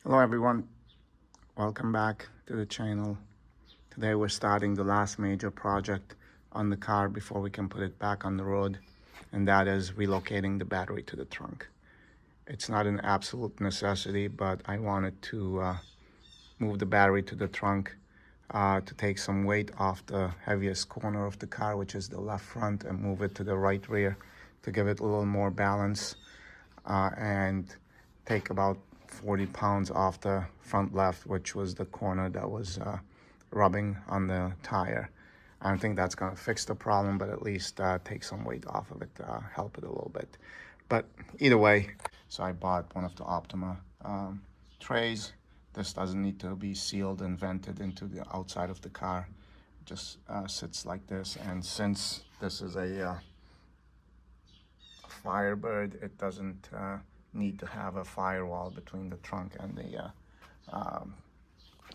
Hello everyone, welcome back to the channel. Today we're starting the last major project on the car before we can put it back on the road, and that is relocating the battery to the trunk. It's not an absolute necessity, but I wanted to move the battery to the trunk to take some weight off the heaviest corner of the car, which is the left front, and move it to the right rear to give it a little more balance and take about 40 pounds off the front left, which was the corner that was rubbing on the tire. I don't think that's going to fix the problem, but at least take some weight off of it, help it a little bit. But either way, so I bought one of the Optima trays. This doesn't need to be sealed and vented into the outside of the car. It just sits like this. And since this is a Firebird, it doesn't need to have a firewall between the trunk and the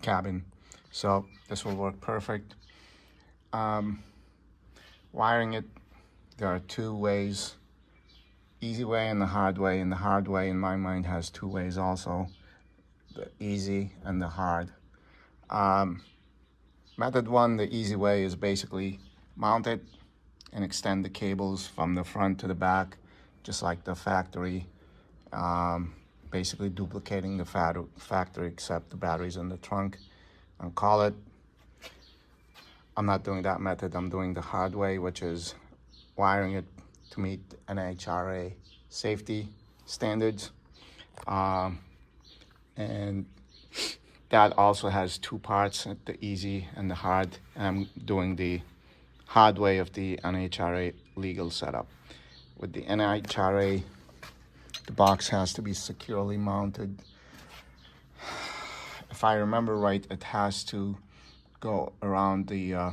cabin, so this will work perfect. Wiring it, there are two ways, easy way and the hard way, and the hard way in my mind has two ways also, the easy and the hard. Method one, the easy way, is basically mount it and extend the cables from the front to the back just like the factory, basically duplicating the factory except the batteries in the trunk, and call it. I'm not doing that method. I'm doing the hard way, which is wiring it to meet NHRA safety standards, and that also has two parts, the easy and the hard, and I'm doing the hard way of the NHRA legal setup. With the NHRA, the box has to be securely mounted. If I remember right, it has to go around the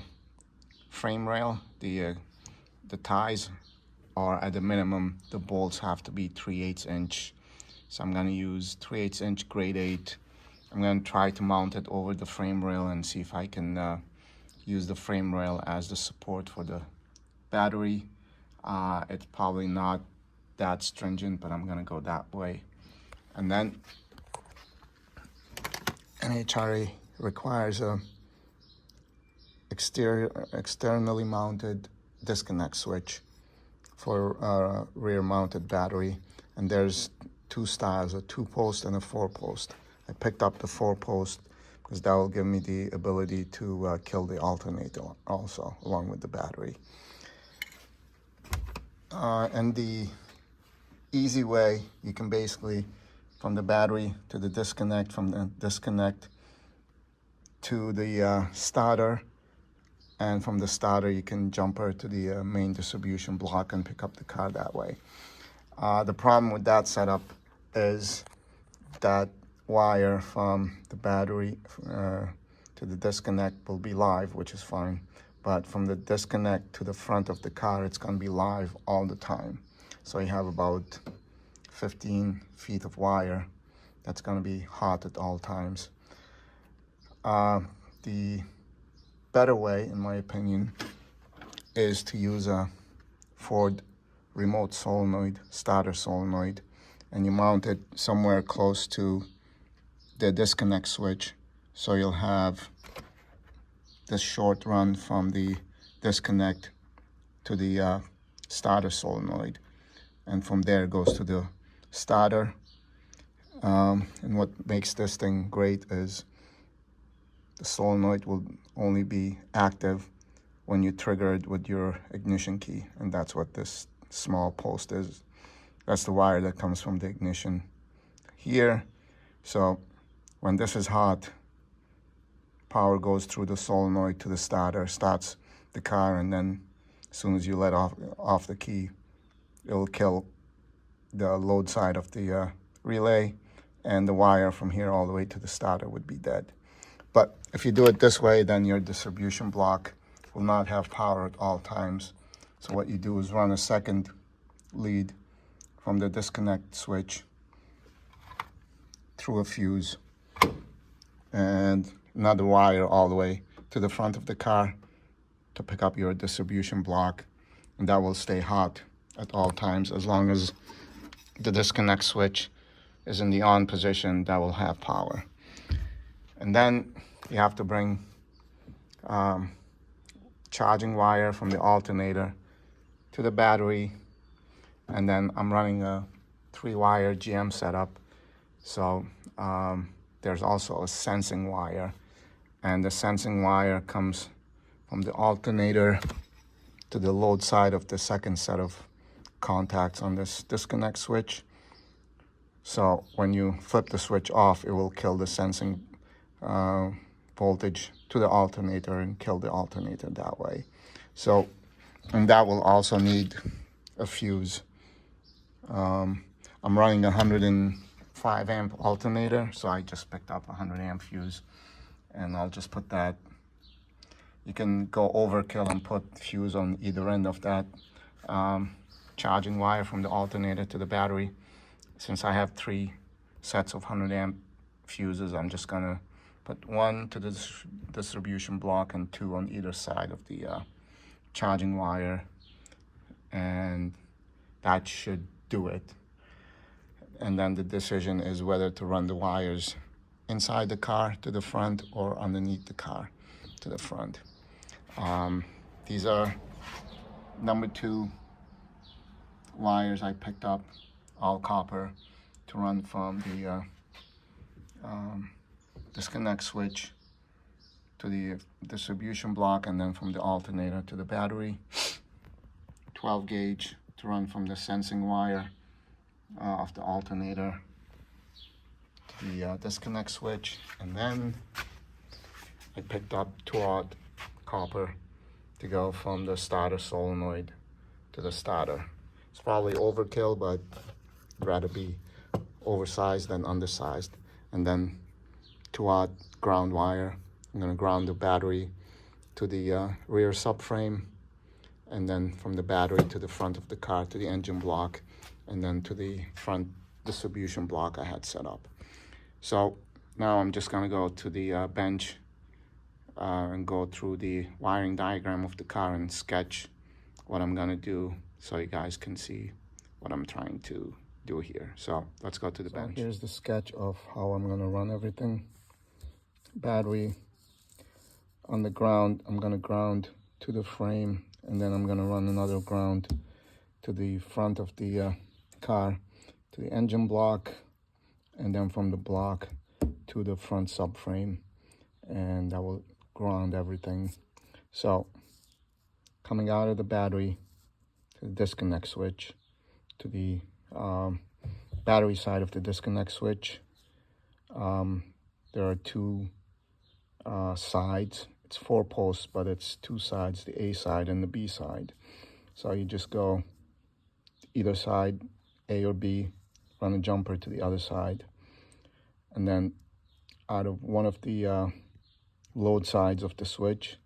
frame rail, the ties, or at the minimum, the bolts have to be 3/8 inch. So I'm gonna use 3/8 inch grade 8. I'm gonna try to mount it over the frame rail and see if I can use the frame rail as the support for the battery. It's probably not that stringent, but I'm gonna go that way. And then NHRA requires a externally mounted disconnect switch for a rear mounted battery, and there's two styles, a 2-post and a 4-post. I picked up the 4-post because that will give me the ability to kill the alternator also along with the battery. And the easy way, you can basically, from the battery to the disconnect, from the disconnect to the starter, and from the starter you can jumper to the main distribution block and pick up the car that way. The problem with that setup is that wire from the battery to the disconnect will be live, which is fine. But from the disconnect to the front of the car, it's going to be live all the time. So you have about 15 feet of wire that's going to be hot at all times. The better way, in my opinion, is to use a Ford remote solenoid, starter solenoid, and you mount it somewhere close to the disconnect switch. So you'll have this short run from the disconnect to the starter solenoid, and from there it goes to the starter. And what makes this thing great is the solenoid will only be active when you trigger it with your ignition key, and that's what this small post is. That's the wire that comes from the ignition here. So when this is hot, power goes through the solenoid to the starter, starts the car, and then as soon as you let off the key, it'll kill the load side of the relay, and the wire from here all the way to the starter would be dead. But if you do it this way, then your distribution block will not have power at all times. So what you do is run a second lead from the disconnect switch through a fuse and another wire all the way to the front of the car to pick up your distribution block, and that will stay hot at all times as long as the disconnect switch is in the on position, that will have power. And then you have to bring charging wire from the alternator to the battery. And then I'm running a 3-wire GM setup. So there's also a sensing wire. And the sensing wire comes from the alternator to the load side of the second set of contacts on this disconnect switch. So when you flip the switch off, it will kill the sensing voltage to the alternator and kill the alternator that way. So, and that will also need a fuse. I'm running a 105 amp alternator, so I just picked up a 100 amp fuse, and I'll just put that. You can go overkill and put fuse on either end of that charging wire from the alternator to the battery. Since I have 3 sets of 100 amp fuses, I'm just gonna put 1 to the distribution block and 2 on either side of the charging wire, and that should do it. And then the decision is whether to run the wires inside the car to the front or underneath the car to the front. These are number 2 wires I picked up, all copper, to run from the disconnect switch to the distribution block, and then from the alternator to the battery. 12 gauge to run from the sensing wire of the alternator to the disconnect switch. And then I picked up 2-aught copper to go from the starter solenoid to the starter. It's probably overkill, but I'd rather be oversized than undersized. And then 2-aught ground wire. I'm gonna ground the battery to the rear subframe, and then from the battery to the front of the car to the engine block, and then to the front distribution block I had set up. So now I'm just gonna go to the bench and go through the wiring diagram of the car and sketch what I'm gonna do so you guys can see what I'm trying to do here. So let's go to the bench. Here's the sketch of how I'm gonna run everything. Battery on the ground, I'm gonna ground to the frame, and then I'm gonna run another ground to the front of the car, to the engine block, and then from the block to the front subframe, and that will ground everything. So coming out of the battery to the disconnect switch, to the battery side of the disconnect switch, there are 2 sides. It's 4 posts, but it's 2 sides, the A side and the B side. So you just go either side, A or B, run a jumper to the other side, and then out of one of the load sides of the switch,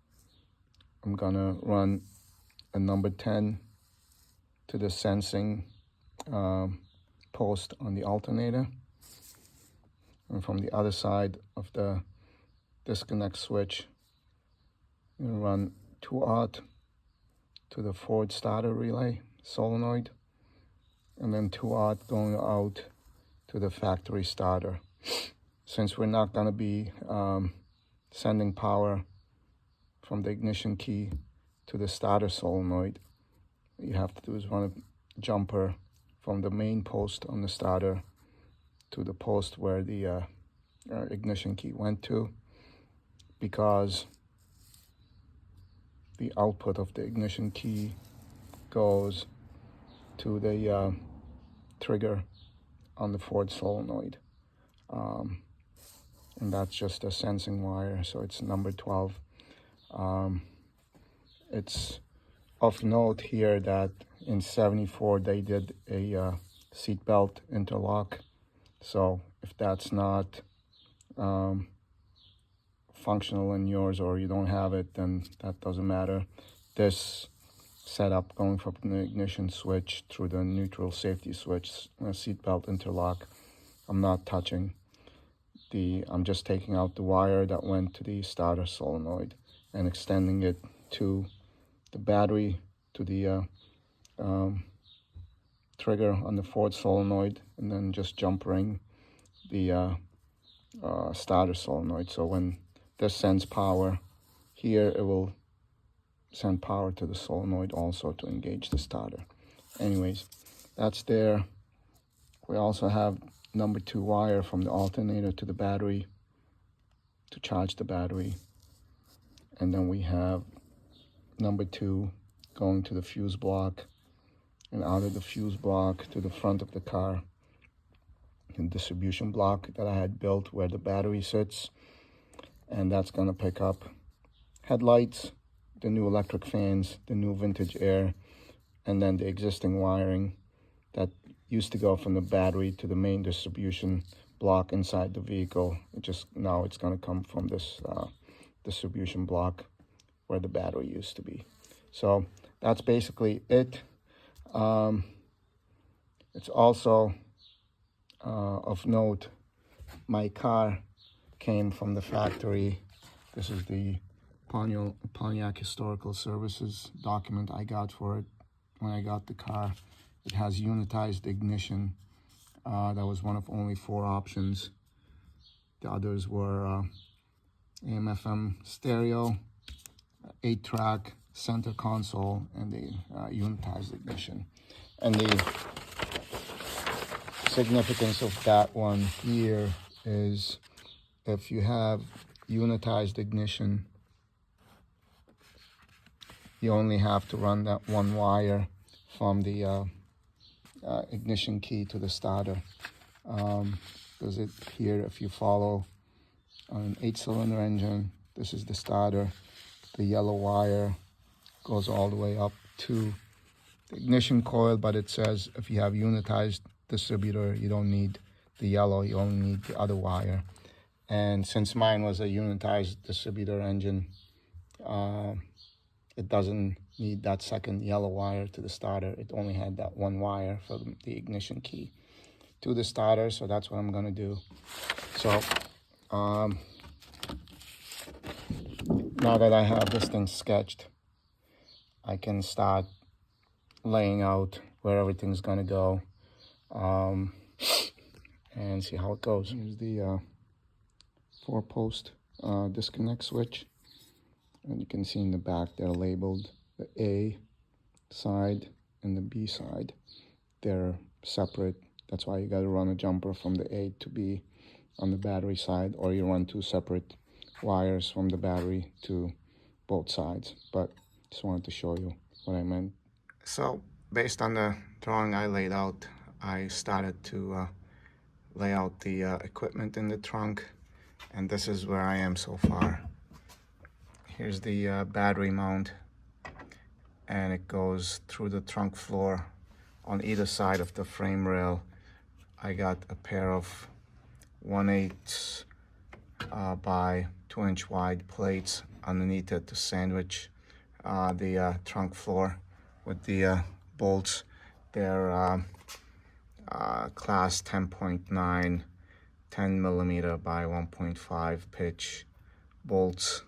I'm gonna run a number 10 to the sensing post on the alternator, and from the other side of the disconnect switch, I'm gonna run 2-aught to the Ford starter relay solenoid, and then 2-aught going out to the factory starter. Since we're not gonna be sending power from the ignition key to the starter solenoid, what you have to do is run a jumper from the main post on the starter to the post where the ignition key went to, because the output of the ignition key goes to the trigger on the Ford solenoid, and that's just a sensing wire, so it's number 12. It's of note here that in '74 they did a seatbelt interlock, so if that's not functional in yours, or you don't have it, then that doesn't matter. This setup going from the ignition switch through the neutral safety switch, seatbelt interlock, I'm not touching. I'm just taking out the wire that went to the starter solenoid and extending it to the battery, to the trigger on the Ford solenoid, and then just jumpering the starter solenoid. So when this sends power here, it will send power to the solenoid also to engage the starter. Anyways, that's there. We also have number 2 wire from the alternator to the battery to charge the battery. And then we have number 2 going to the fuse block, and out of the fuse block to the front of the car, and distribution block that I had built where the battery sits. And that's gonna pick up headlights, the new electric fans, the new vintage air, and then the existing wiring that used to go from the battery to the main distribution block inside the vehicle. Now it's gonna come from this distribution block where the battery used to be. So that's basically it. It's also of note, my car came from the factory. This is the Pontiac Historical Services document I got for it when I got the car. It has unitized ignition. That was one of only 4 options. The others were AM/FM stereo, 8-track, center console, and the unitized ignition. And the significance of that one here is if you have unitized ignition, you only have to run that 1 wire from the ignition key to the starter. Because it here, if you follow on an 8-cylinder engine, this is the starter. The yellow wire goes all the way up to the ignition coil, but it says if you have unitized distributor, you don't need the yellow, you only need the other wire. And since mine was a unitized distributor engine, it doesn't need that second yellow wire to the starter. It only had that 1 wire for the ignition key to the starter, so that's what I'm gonna do. So now that I have this thing sketched, I can start laying out where everything's gonna go, and see how it goes. Here's the 4-post disconnect switch, and you can see in the back they're labeled the A side and the B side. They're separate. That's why you got to run a jumper from the A to B on the battery side, or you run 2 separate wires from the battery to both sides. But just wanted to show you what I meant. So based on the drawing I laid out, I started to lay out the equipment in the trunk, and this is where I am so far. Here's the battery mount, and it goes through the trunk floor. On either side of the frame rail, I got a pair of 1/8 by 2-inch wide plates underneath it to sandwich the trunk floor with the bolts. They're class 10.9, 10mm by 1.5 pitch bolts.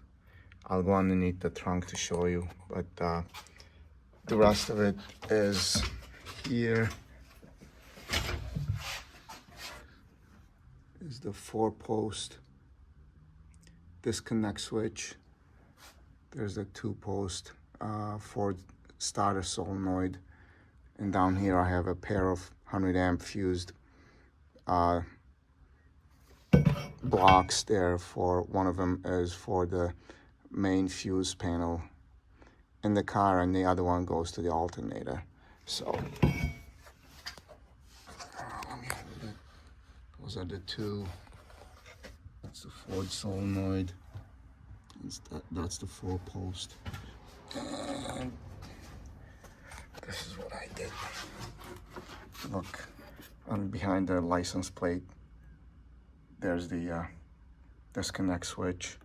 I'll go underneath the trunk to show you, but the rest of it is here. Is the 4-post disconnect switch. There's a 2-post Ford starter solenoid, and down here I have a pair of 100-amp fused blocks there. For one of them is for the main fuse panel in the car, and the other one goes to the alternator. So those are the 2. That's the Ford solenoid. That's the 4-post. And this is what I did. Look, behind the license plate, there's the disconnect switch,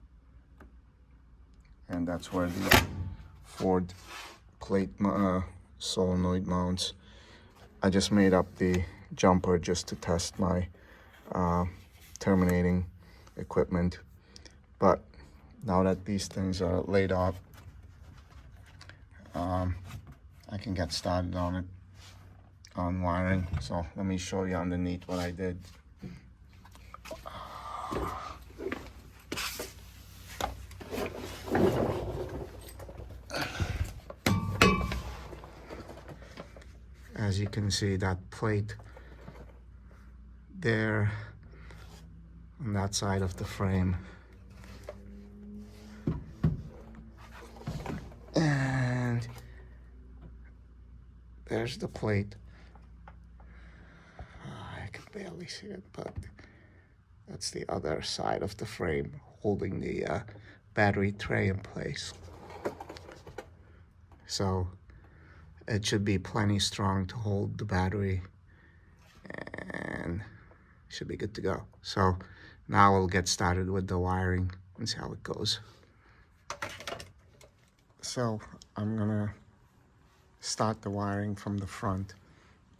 and that's where the Ford plate solenoid mounts. I just made up the jumper just to test my terminating equipment, but now that these things are laid out, I can get started on it, on wiring. So let me show you underneath what I did. as you can see, that plate there on that side of the frame. And there's the plate. I can barely see it, but that's the other side of the frame holding the battery tray in place. So it should be plenty strong to hold the battery and should be good to go. So now we'll get started with the wiring and see how it goes. So I'm gonna start the wiring from the front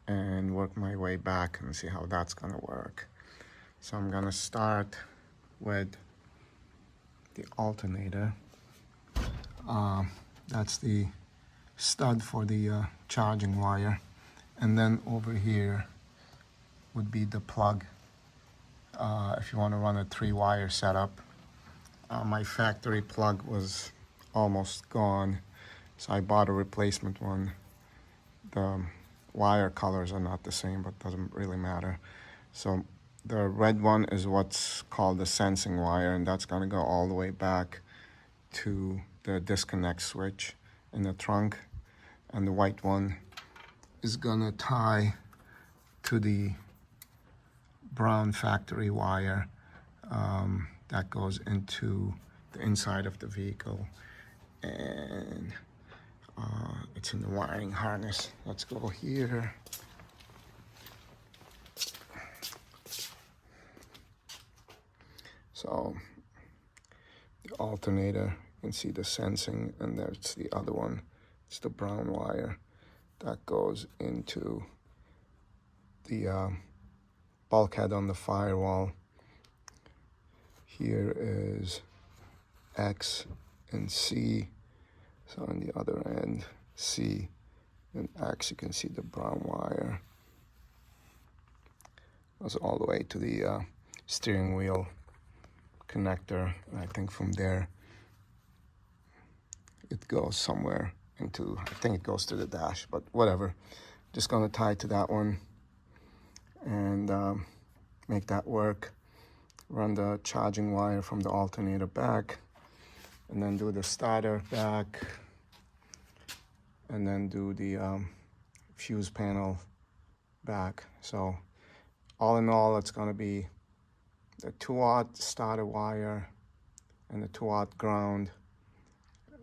and work my way back and see how that's gonna work. So I'm gonna start with the alternator. That's the stud for the charging wire, and then over here would be the plug if you want to run a 3-wire setup. My factory plug was almost gone, so I bought a replacement one. The wire colors are not the same, but doesn't really matter. So the red one is what's called the sensing wire, and that's going to go all the way back to the disconnect switch in the trunk. And the white one is going to tie to the brown factory wire that goes into the inside of the vehicle, and it's in the wiring harness. Let's go here. So the alternator, you can see the sensing, and there's the other one. It's the brown wire that goes into the bulkhead on the Firewall. Here is X and C. So on the other end, C and X, you can see the brown wire goes all the way to the steering wheel connector. And I think from there it goes somewhere into, I think it goes to the dash, but whatever. Just gonna tie to that one and make that work. Run the charging wire from the alternator back, and then do the starter back, and then do the fuse panel back. So all in all, it's gonna be the 2-aught starter wire and the 2-aught ground,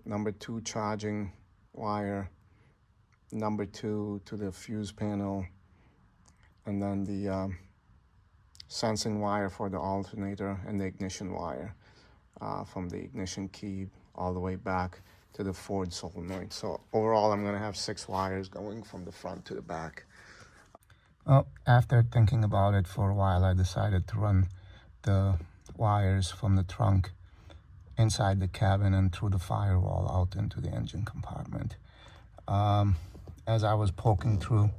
number 2 charging wire, number 2 to the fuse panel, and then the sensing wire for the alternator, and the ignition wire from the ignition key all the way back to the Ford solenoid. So overall, I'm gonna have 6 wires going from the front to the back. Well, after thinking about it for a while, I decided to run the wires from the trunk inside the cabin and through the firewall out into the engine compartment. As I was poking through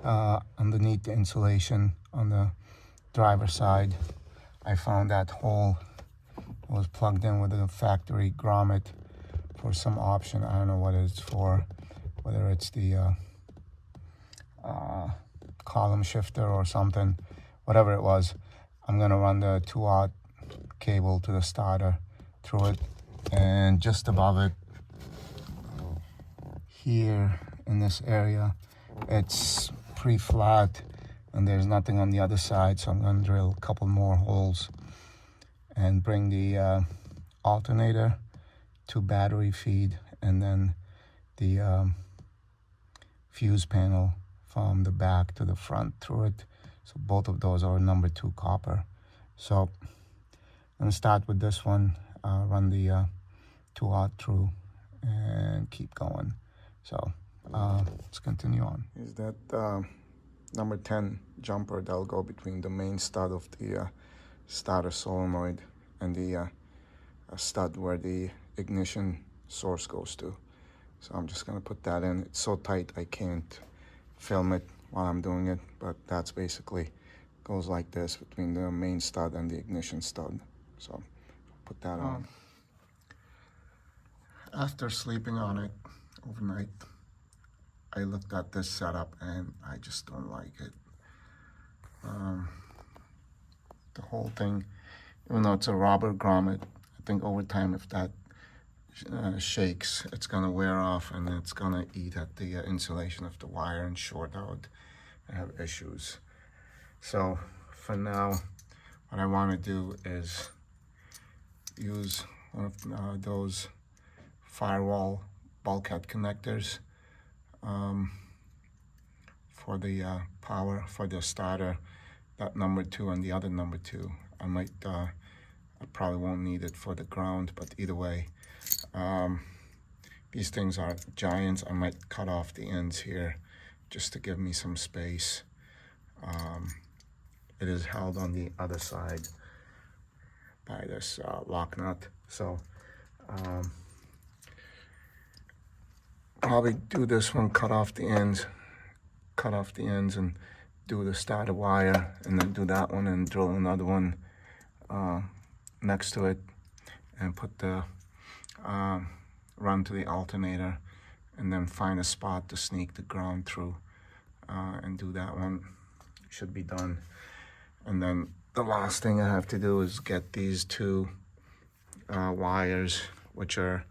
underneath the insulation on the driver's side, I found that hole was plugged in with a factory grommet for some option. I don't know what it's for, whether it's the column shifter or something. Whatever it was, I'm gonna run the 2-aught cable to the starter through it, and just above it here in this area, it's pretty flat and there's nothing on the other side, so I'm going to drill a couple more holes and bring the alternator to battery feed, and then the fuse panel from the back to the front through it. So both of those are number 2 copper. So I'm going to start with this one, run the 2-aught through and keep going. So let's continue on. Is that number 10 jumper that'll go between the main stud of the starter solenoid and the stud where the ignition source goes to. So I'm just gonna put that in. It's so tight I can't film it while I'm doing it, but that's basically goes like this between the main stud and the ignition stud. So put that on. After sleeping on it overnight, I looked at this setup and I just don't like it. The whole thing, even though it's a rubber grommet, I think over time if that shakes, it's gonna wear off and it's gonna eat at the insulation of the wire and short out and have issues. So for now, what I want to do is use one of those Firewall bulkhead connectors for the power for the starter, that number 2 and the other number 2. I probably won't need it for the ground, but either way, these things are giants. I might cut off the ends here just to give me some space. It is held on the other side by this lock nut, so probably do this one, cut off the ends and do the starter wire, and then do that one and drill another one next to it and put the run to the alternator, and then find a spot to sneak the ground through and do that one. Should be done. And then the last thing I have to do is get these 2 wires, which are,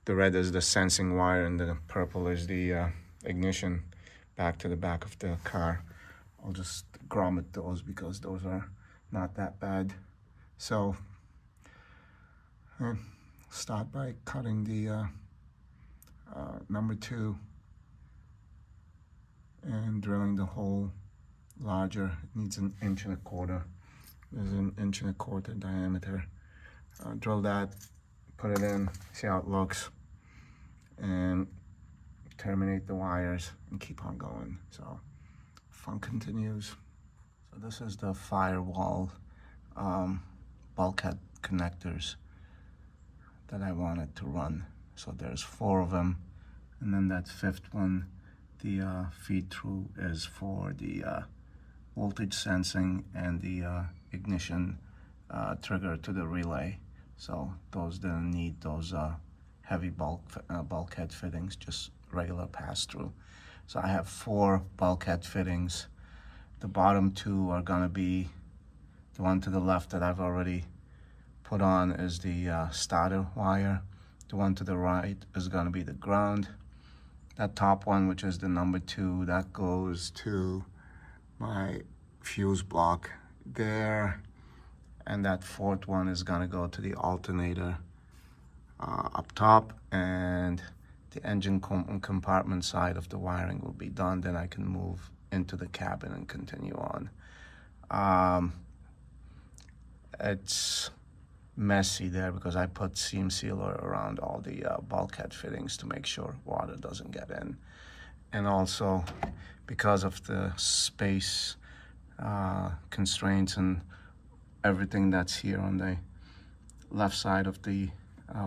the red is the sensing wire and the purple is the ignition, back to the back of the car. I'll just grommet those because those are not that bad. So start by cutting the number 2 and drilling the hole larger. It needs 1.25 inches. There's 1.25 inches diameter. Drill that, put it in, see how it looks, and terminate the wires and keep on going. So fun continues. So this is the Firewall bulkhead connectors that I wanted to run. So there's 4 of them, and then that 5th one, the feed through, is for the voltage sensing and the ignition trigger to the relay. So those didn't need those heavy bulkhead fittings, just regular pass-through. So I have 4 bulkhead fittings. The bottom 2 are gonna be, the one to the left that I've already put on is the starter wire. The one to the right is gonna be the ground. That top one, which is the number 2, that goes to my fuse block there, and that 4th one is gonna go to the alternator up top, and the engine compartment side of the wiring will be done. Then I can move into the cabin and continue on. It's messy there because I put seam sealer around all the bulkhead fittings to make sure water doesn't get in, and also because of the space constraints and everything that's here on the left side of the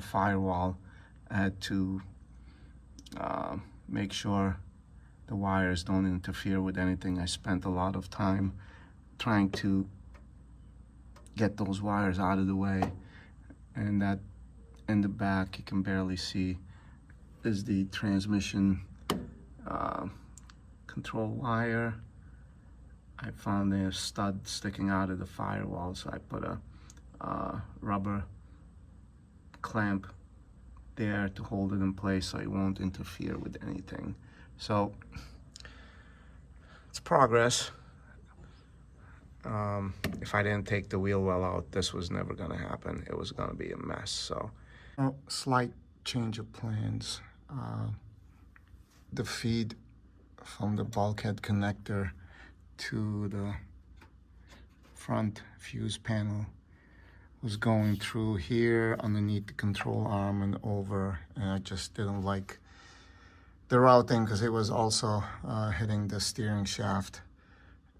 firewall, I had to make sure the wires don't interfere with anything. I spent a lot of time trying to get those wires out of the way, and that in the back you can barely see is the transmission control wire. I found a stud sticking out of the firewall, so I put a rubber clamp there to hold it in place so it won't interfere with anything. So it's progress. If I didn't take the wheel well out, this was never gonna happen. It was gonna be a mess. So slight change of plans. The feed from the bulkhead connector to the front fuse panel was going through here underneath the control arm and over, and I just didn't like the routing because it was also hitting the steering shaft,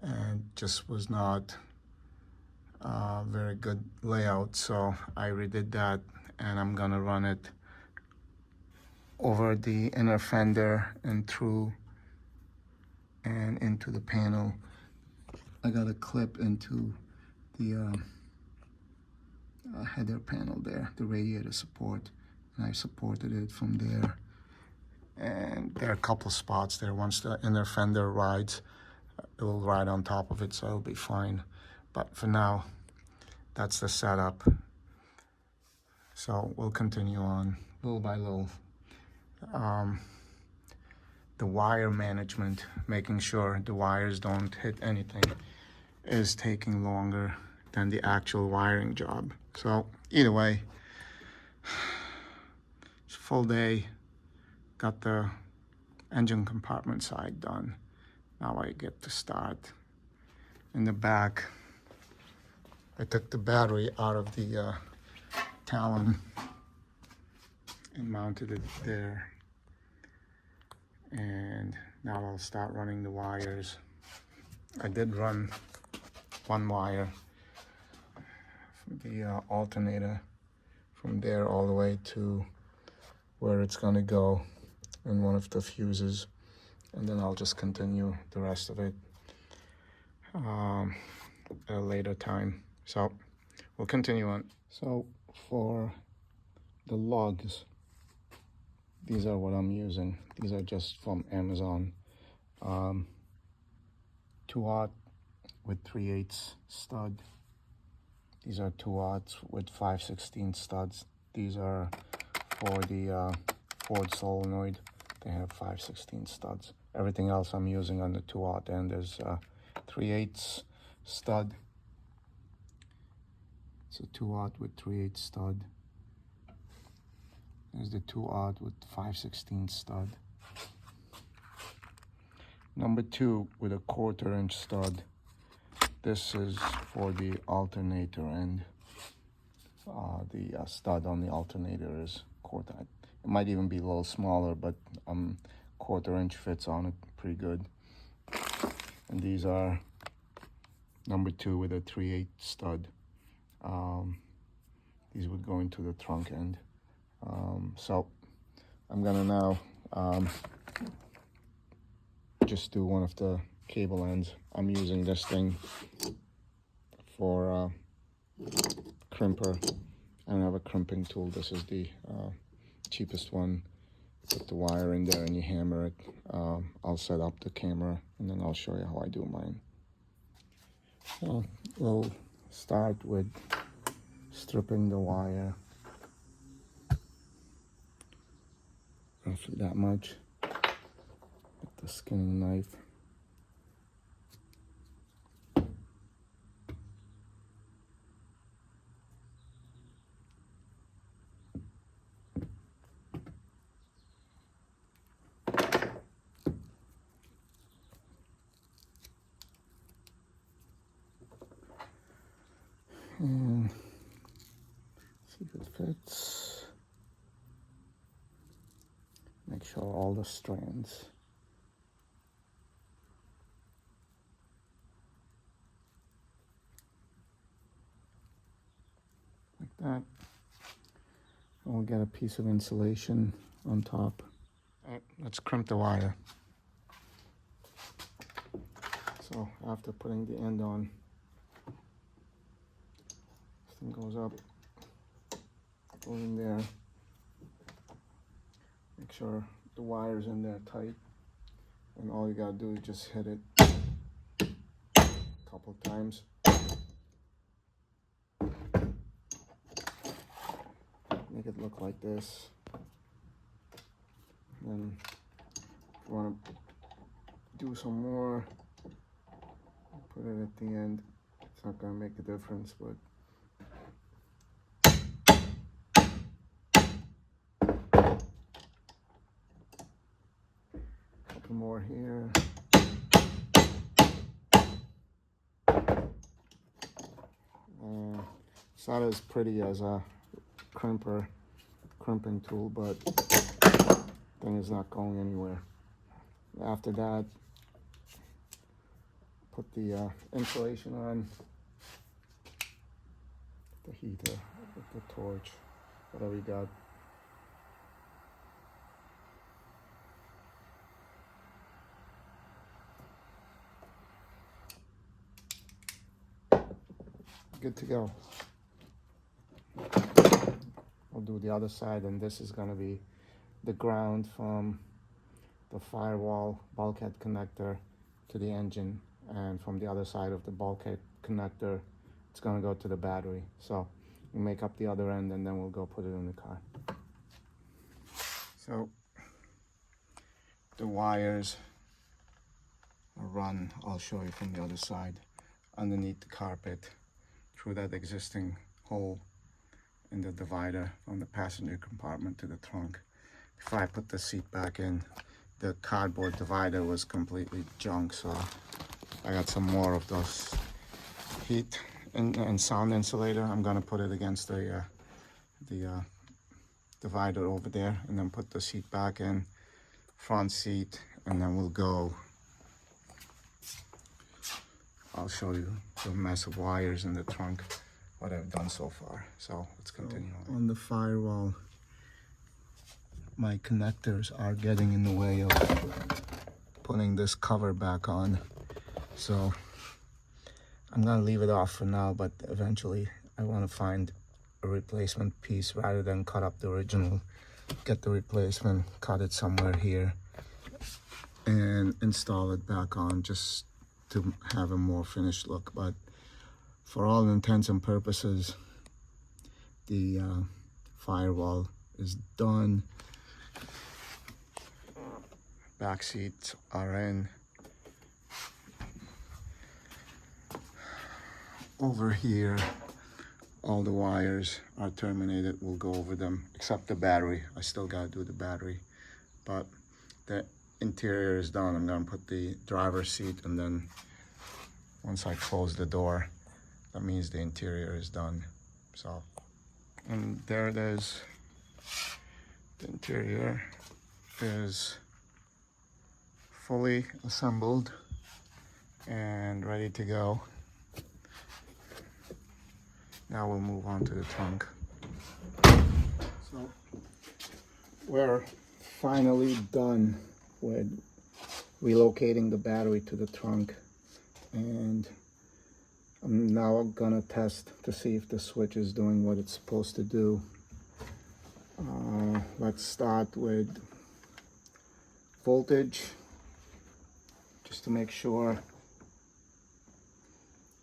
and just was not very good layout. So I redid that, and I'm gonna run it over the inner fender and through and into the panel. I got a clip into the header panel there, the radiator support, and I supported it from there and there are a couple spots there. Once the inner fender rides, it will ride on top of it, so it'll be fine. But for now, that's the setup. So we'll continue on little by little. The wire management, making sure the wires don't hit anything, is taking longer than the actual wiring job. So either way, it's a full day. Got the engine compartment side done. Now I get to start. In the back, I took the battery out of the Talon and mounted it there. And now I'll start running the wires. I did run one wire from the alternator from there all the way to where it's gonna go in one of the fuses, and then I'll just continue the rest of it at a later time. So we'll continue on. So for the lugs, these are what I'm using. These are just from Amazon. 2/0 with 3/8 stud. These are 2/0 with 5/16 studs. These are for the Ford solenoid. They have 5/16 studs. Everything else I'm using on the 2/0 end is 3/8 stud. It's a 2/0 with 3/8 stud. There's the 2/0 with 5/16 stud. Number 2 with a 1/4 inch stud. This is for the alternator end. The stud on the alternator is 1/4. It might even be a little smaller, but 1/4 inch fits on it pretty good. And these are number 2 with a 3/8 stud. These would go into the trunk end. So I'm gonna now just do one of the cable ends. I'm using this thing for crimper. I don't have a crimping tool. This is the cheapest one. Put the wire in there and you hammer it. I'll set up the camera and then I'll show you how I do mine. So we'll start with stripping the wire. Roughly that much. With the skinning knife. And see if it fits. Make sure all the strands. Like that. And we'll get a piece of insulation on top. All right, let's crimp the wire. So after putting the end on, this thing goes up, goes in there. Make sure the wire's in there tight, and all you gotta do is just hit it a couple times. Make it look like this. And then if you want to do some more, put it at the end. It's not gonna make a difference, but more here. It's not as pretty as a crimping tool, but thing is not going anywhere. After that, put the insulation on, the heater, the torch, whatever you got. Good to go. I'll do the other side, and this is going to be the ground from the firewall bulkhead connector to the engine, and from the other side of the bulkhead connector it's going to go to the battery. So we make up the other end and then we'll go put it in the car. So the wires are run, I'll show you from the other side, underneath the carpet through that existing hole in the divider from the passenger compartment to the trunk. Before I put the seat back in, the cardboard divider was completely junk, so I got some more of those heat and sound insulator. I'm gonna put it against the divider over there, and then put the seat back in, front seat, and then we'll go. I'll show you the mess of wires in the trunk, what I've done so far. So let's continue on the firewall. My connectors are getting in the way of putting this cover back on, so I'm gonna leave it off for now, but eventually I want to find a replacement piece rather than cut up the original. Get the replacement, cut it somewhere here, and install it back on just to have a more finished look. But for all intents and purposes, the firewall is done. Back seats are in. Over here, all the wires are terminated. We'll go over them, except the battery. I still gotta do the battery, but the interior is done. I'm gonna put the driver's seat, and then once I close the door, that means the interior is done. So, and there it is. The interior is fully assembled and ready to go. Now we'll move on to the trunk. So we're finally done with relocating the battery to the trunk, and I'm now gonna test to see if the switch is doing what it's supposed to do. Let's start with voltage, just to make sure.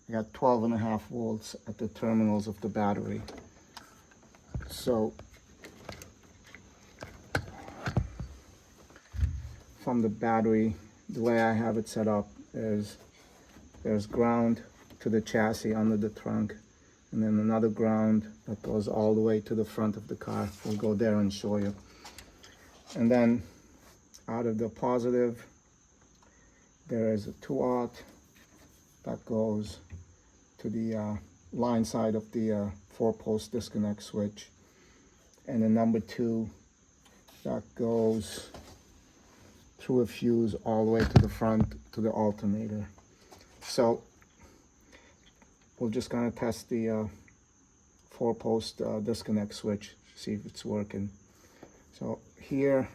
I got 12.5 volts at the terminals of the battery. So from the battery, the way I have it set up is there's ground to the chassis under the trunk, and then another ground that goes all the way to the front of the car. We'll go there and show you. And then out of the positive, there is a 2-aught that goes to the line side of the 4-post disconnect switch, and the number 2 that goes through a fuse all the way to the front to the alternator. So we're just gonna test the 4-post disconnect switch, see if it's working. So here,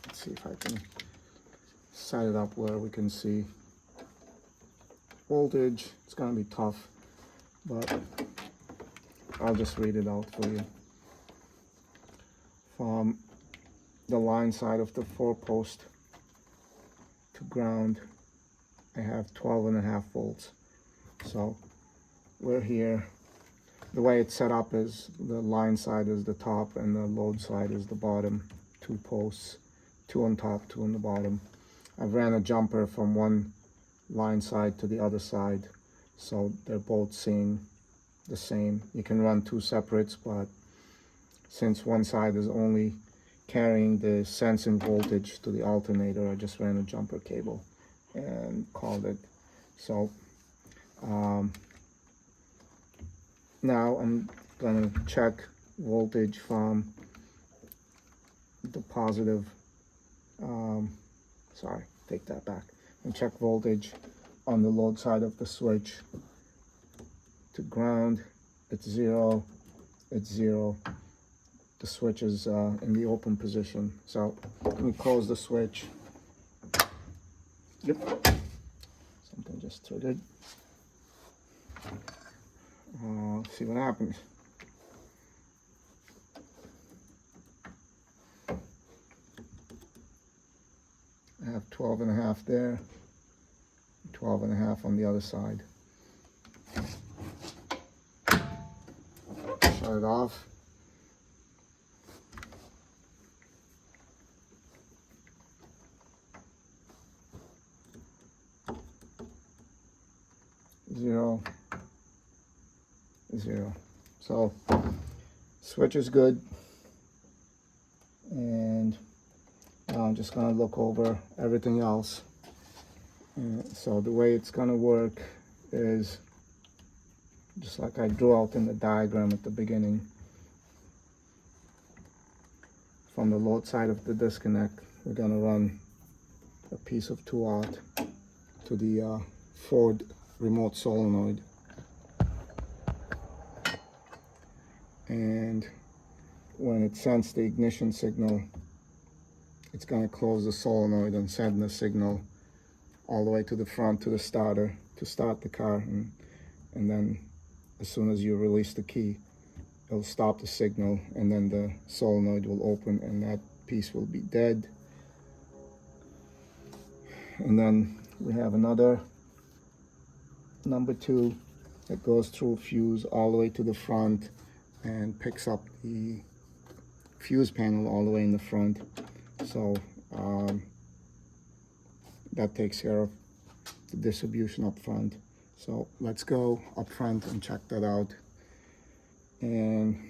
let's see if I can set it up where we can see voltage. It's gonna be tough, but I'll just read it out for you. From the line side of the 4-post to ground, I have 12.5 volts. So we're here. The way it's set up is the line side is the top and the load side is the bottom. 2 posts, 2 on top, 2 on the bottom. I've ran a jumper from one line side to the other side, so they're both seeing the same. You can run 2 separates, but since one side is only carrying the sensing voltage to the alternator, I just ran a jumper cable and called it. So now I'm gonna check voltage from the positive, sorry, take that back, and check voltage on the load side of the switch to ground. It's 0, it's 0. The switch is in the open position. So let me close the switch. Yep, something just triggered. See what happens. 12 and a half there, 12 and a half on the other side. Shut it off. Zero, zero. So switch is good, and now I'm just gonna look over everything else. So the way it's gonna work is just like I drew out in the diagram at the beginning. From the load side of the disconnect, we're gonna run a piece of 2/0 to the Ford remote solenoid, and when it sends the ignition signal, it's going to close the solenoid and send the signal all the way to the front to the starter to start the car, and then as soon as you release the key, it'll stop the signal, and then the solenoid will open and that piece will be dead. And then we have another number 2 that goes through a fuse all the way to the front and picks up the fuse panel all the way in the front. So that takes care of the distribution up front. So let's go up front and check that out. And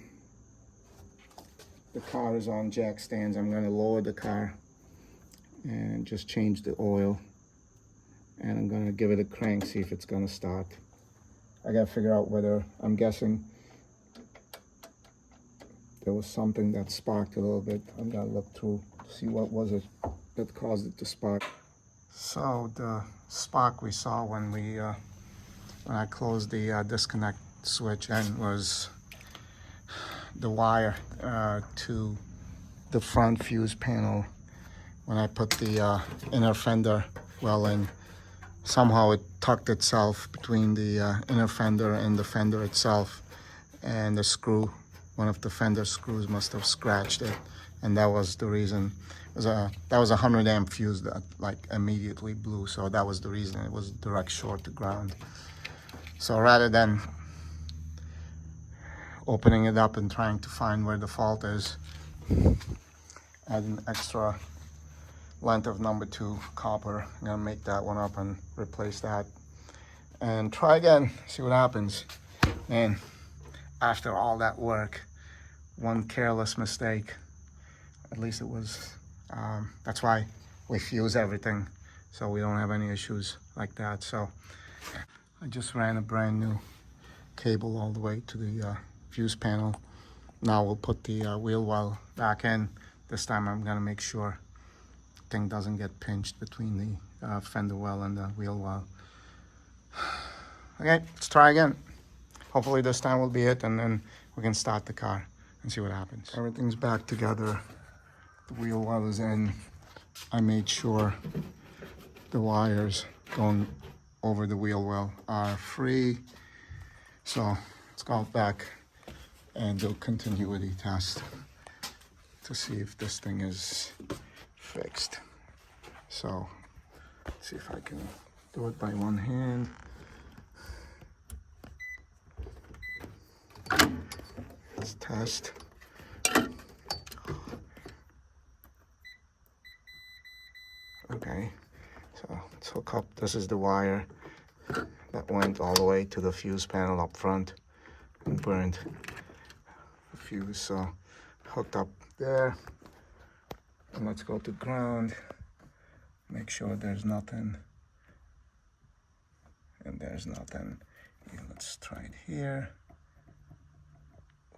the car is on jack stands. I'm going to lower the car and just change the oil, and I'm going to give it a crank, see if it's going to start. I got to figure out whether, I'm guessing there was something that sparked a little bit. I'm going to look through to see what was it that caused it to spark. So the spark we saw when I closed the disconnect switch and was the wire to the front fuse panel. When I put the inner fender well in, somehow it tucked itself between the inner fender and the fender itself, and the screw, one of the fender screws must have scratched it, and that was the reason. That was a 100 amp fuse that like immediately blew, so that was the reason. It was direct short to ground. So rather than opening it up and trying to find where the fault is, add an extra length of number 2 copper. I'm gonna make that one up and replace that and try again, see what happens. And after all that work, one careless mistake, at least it was, that's why we fuse everything, so we don't have any issues like that. So I just ran a brand new cable all the way to the fuse panel. Now we'll put the wheel well back in. This time I'm gonna make sure thing doesn't get pinched between the fender well and the wheel well. Okay, let's try again. Hopefully this time will be it, and then we can start the car and see what happens. Everything's back together. The wheel well is in. I made sure the wires going over the wheel well are free. So let's go back and do a continuity test to see if this thing is fixed. So let's see if I can do it by one hand. Let's test. Okay, so let's hook up. This is the wire that went all the way to the fuse panel up front and burned the fuse. So hooked up there. And let's go to ground. Make sure there's nothing. And there's nothing. Yeah, let's try it here.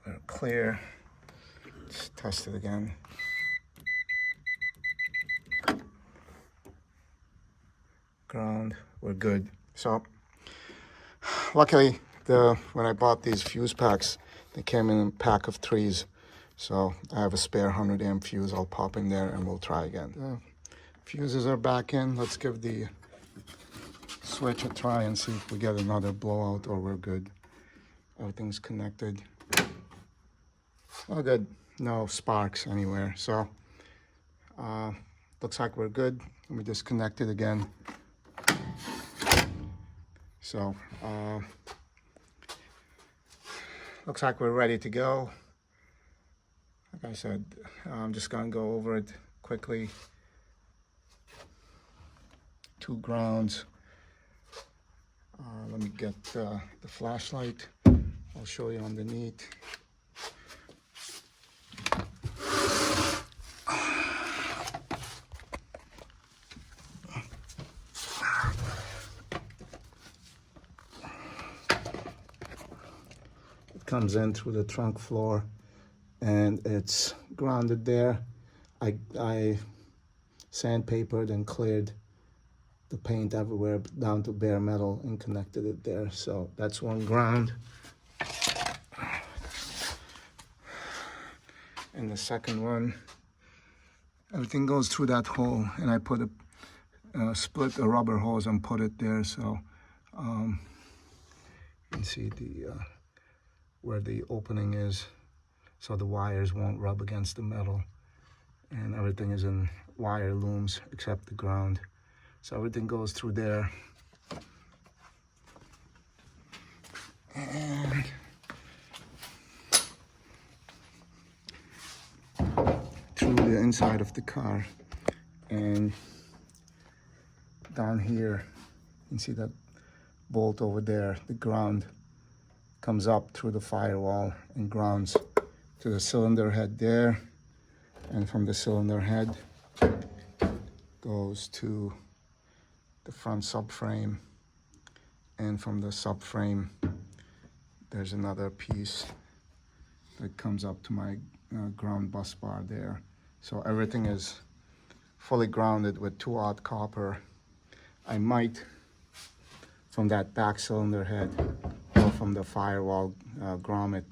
We're clear. Let's test it again. Ground, we're good. So luckily when I bought these fuse packs, they came in a pack of 3s. So I have a spare 100 amp fuse. I'll pop in there and we'll try again. The fuses are back in. Let's give the switch a try and see if we get another blowout or we're good. Everything's connected. Oh, good. No sparks anywhere. So looks like we're good. Let me disconnect it again. So, looks like we're ready to go. Like I said, I'm just gonna go over it quickly. 2 grounds. Let me get the flashlight. I'll show you underneath. It comes in through the trunk floor and it's grounded there. I sandpapered and cleared the paint everywhere down to bare metal and connected it there. So that's one ground. And the second one, everything goes through that hole, and I put split a rubber hose and put it there, so you can see the where the opening is, so the wires won't rub against the metal, and everything is in wire looms except the ground. So everything goes through there. And through the inside of the car. And down here, you can see that bolt over there. The ground comes up through the firewall and grounds to the cylinder head there. And from the cylinder head goes to the front subframe, and from the subframe there's another piece that comes up to my ground bus bar there. So everything is fully grounded with 2/0 copper. I might, from that back cylinder head or from the firewall grommet,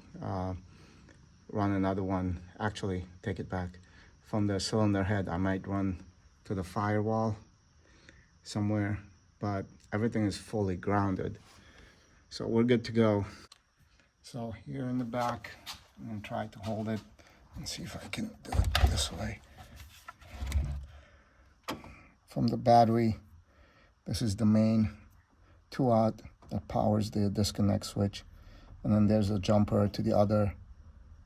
run another one. Actually, take it back. From the cylinder head I might run to the firewall somewhere, but everything is fully grounded, so we're good to go. So here in the back, I'm gonna try to hold it and see if I can do it this way. From the battery, this is the main 2/0 that powers the disconnect switch, and then there's a jumper to the other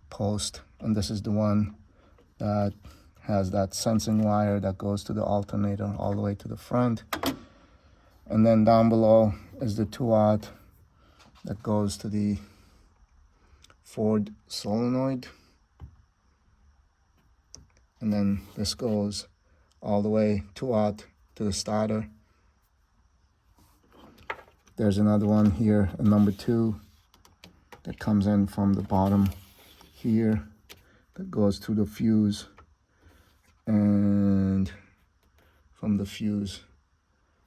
post, and this is the one that has that sensing wire that goes to the alternator all the way to the front. And then down below is the 2/0 that goes to the Ford solenoid. And then this goes all the way 2/0 to the starter. There's another one here, a number 2, that comes in from the bottom here, that goes to the fuse. And from the fuse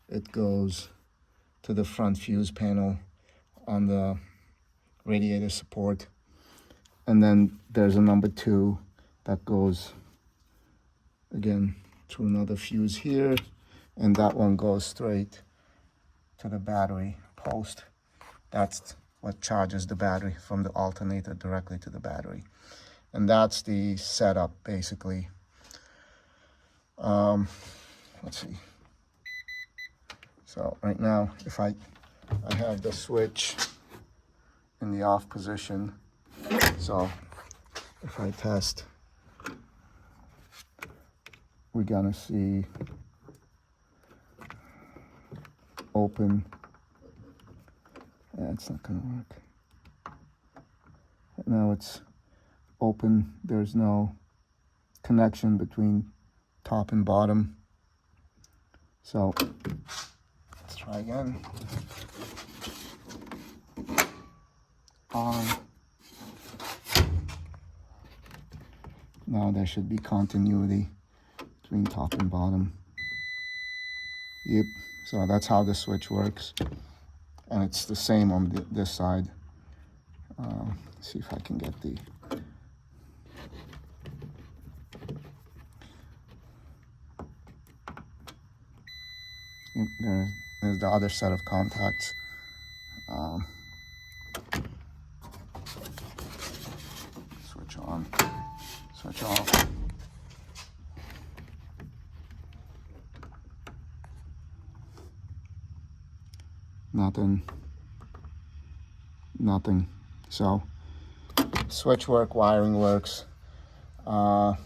it goes to the front fuse panel on the radiator support. And then there's a number 2 that goes again through another fuse here, and that one goes straight to the battery post. That's what charges the battery from the alternator directly to the battery. And that's the setup basically. Let's see. So right now, if I have the switch in the off position, so if I test, we're gonna see open. Yeah, it's not gonna work. Right now it's open. There's no connection between top and bottom. So let's try again. On. Now there should be continuity between top and bottom. Yep, so that's how the switch works. And it's the same on this side. See if I can get the... There's the other set of contacts. Switch on, switch off. nothing. So switch work, wiring works. Car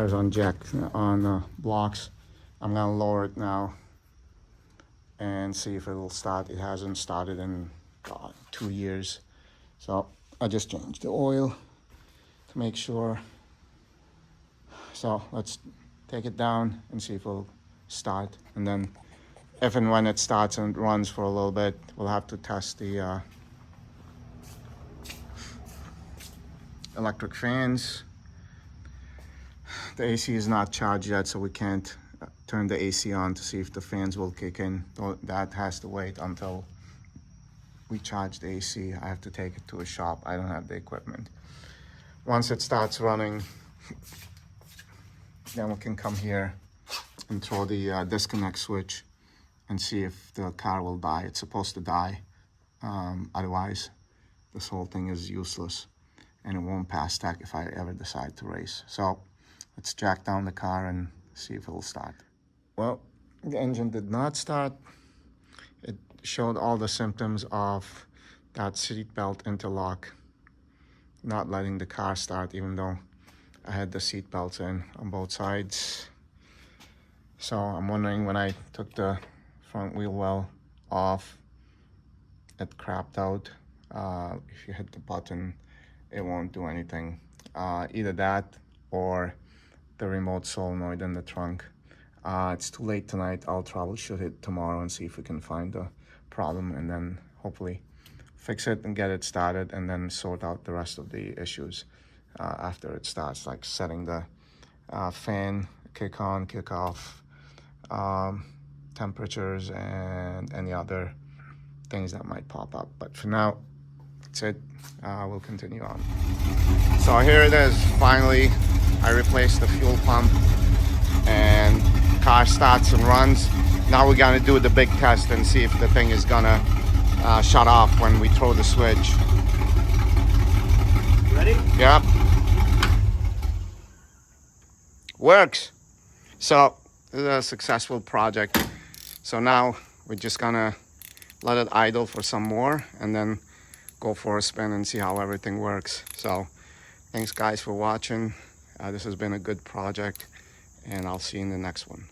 is on jack on blocks. I'm gonna lower it now and see if it'll start. It hasn't started in 2 years, so I just changed the oil to make sure. So let's take it down and see if it'll start, and then if and when it starts and runs for a little bit, we'll have to test the electric fans. The AC is not charged yet, so we can't turn the AC on to see if the fans will kick in. That has to wait until we charge the AC. I have to take it to a shop. I don't have the equipment. Once it starts running, then we can come here and throw the disconnect switch and see if the car will die. It's supposed to die. Otherwise, this whole thing is useless and it won't pass tech if I ever decide to race. So let's jack down the car and see if it'll start. Well, the engine did not start. It showed all the symptoms of that seat belt interlock not letting the car start, even though I had the seat belts in on both sides. So I'm wondering, when I took the front wheel well off, it crapped out. If you hit the button, it won't do anything. Either that or the remote solenoid in the trunk. It's too late tonight. I'll troubleshoot it tomorrow and see if we can find the problem, and then hopefully fix it and get it started, and then sort out the rest of the issues after it starts, like setting the fan, kick on, kick off, temperatures, and any other things that might pop up. But for now, that's it. We'll continue on. So here it is. Finally, I replaced the fuel pump and car starts and runs. Now we're gonna do the big test and see if the thing is gonna shut off when we throw the switch. Ready? Yep. Works. So this is a successful project. So now we're just gonna let it idle for some more and then go for a spin and see how everything works. So thanks guys for watching. This has been a good project, and I'll see you in the next one.